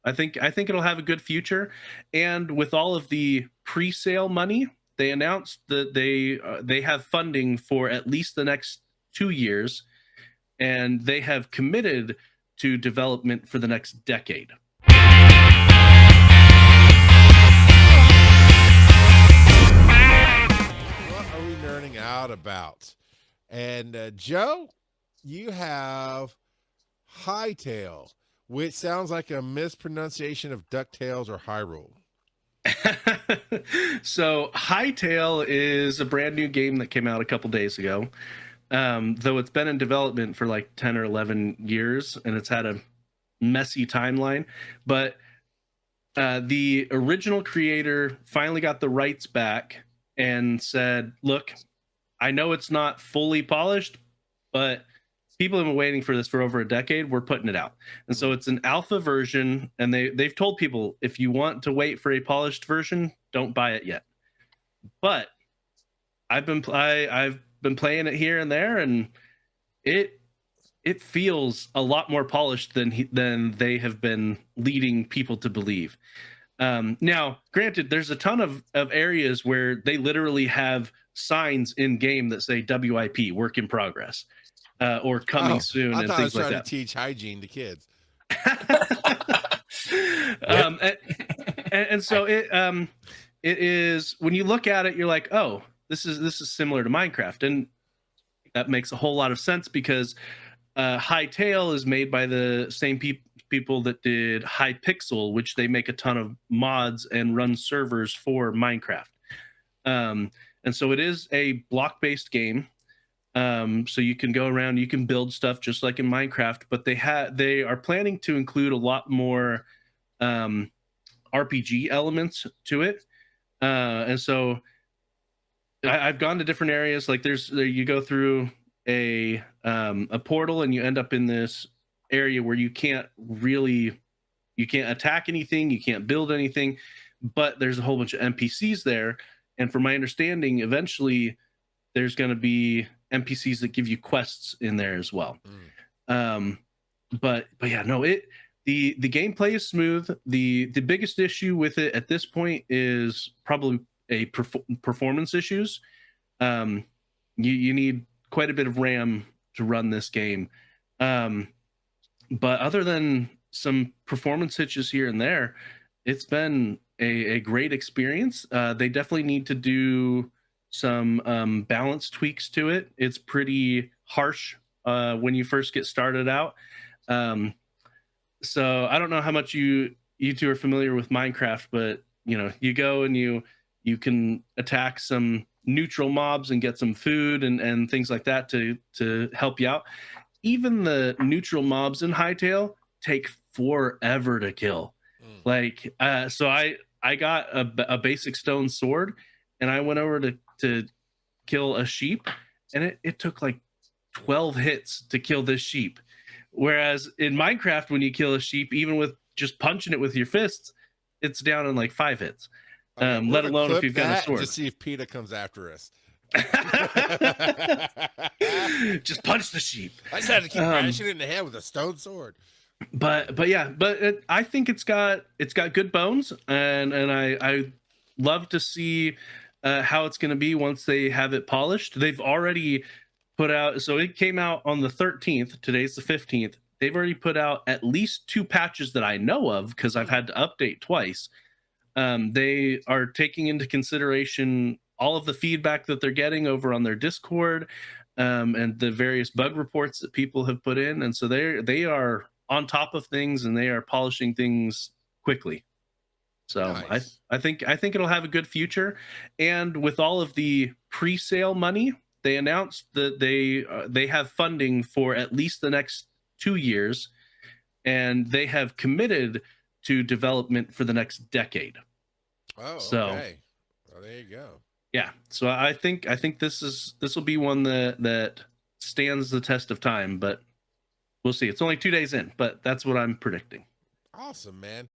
I think it'll have a good future. And with all of the pre-sale money, they announced that they have funding for at least the next 2 years, and they have committed to development for the next decade. What are we nerding out about? And Joe, you have Hytale, which sounds like a mispronunciation of DuckTales or Hyrule. So Hytale is a brand new game that came out a couple days ago. Though it's been in development for like 10 or 11 years, and it's had a messy timeline. But the original creator finally got the rights back and said, look, I know it's not fully polished, but people have been waiting for this for over a decade. We're putting it out. And so it's an alpha version, and they've told people, if you want to wait for a polished version, don't buy it yet. But I've been playing it here and there, and it feels a lot more polished than they have been leading people to believe. Now, granted, there's a ton of areas where they literally have signs in game that say WIP, work in progress, or coming soon, I and thought I was things like trying that. to teach hygiene to kids. And so it is, when you look at it, you're like, oh, this is similar to Minecraft, and that makes a whole lot of sense because Hytale is made by the same people that did Hypixel, which they make a ton of mods and run servers for Minecraft. And so it is a block-based game. So you can go around, you can build stuff just like in Minecraft, but they are planning to include a lot more RPG elements to it. And so I've gone to different areas. Like you go through a portal, and you end up in this area where you can't attack anything, you can't build anything, but there's a whole bunch of NPCs there. And from my understanding, eventually there's going to be NPCs that give you quests in there as well. But yeah, no, the gameplay is smooth. The biggest issue with it at this point is probably performance issues. You need quite a bit of RAM to run this game. But other than some performance hitches here and there, it's been a great experience. They definitely need to do some balance tweaks to it. It's pretty harsh when you first get started out. So I don't know how much you two are familiar with Minecraft, but you go and you can attack some neutral mobs and get some food and things like that to help you out. Even the neutral mobs in Hytale take forever to kill. Like, so I got a basic stone sword, and I went over to kill a sheep, and it took like 12 hits to kill this sheep. Whereas in Minecraft, when you kill a sheep, even with just punching it with your fists, it's down in like 5 hits. Let alone if you've got a sword. To see if PETA comes after us. Just punch the sheep. I just had to keep bashing it in the head with a stone sword. But I think it's got good bones, and I love to see how it's going to be once they have it polished. They've already put out, so it came out on the 13th. Today's the 15th. They've already put out at least 2 patches that I know of, because I've had to update twice. They are taking into consideration all of the feedback that they're getting over on their Discord, and the various bug reports that people have put in, and so they are on top of things, and they are polishing things quickly. So nice. I think it'll have a good future. And with all of the pre-sale money, they announced that they have funding for at least the next 2 years, and they have committed to development for the next decade. Oh, so, okay. Well, there you go. Yeah. So I think this will be one that stands the test of time, but we'll see. It's only 2 days in, but that's what I'm predicting. Awesome, man.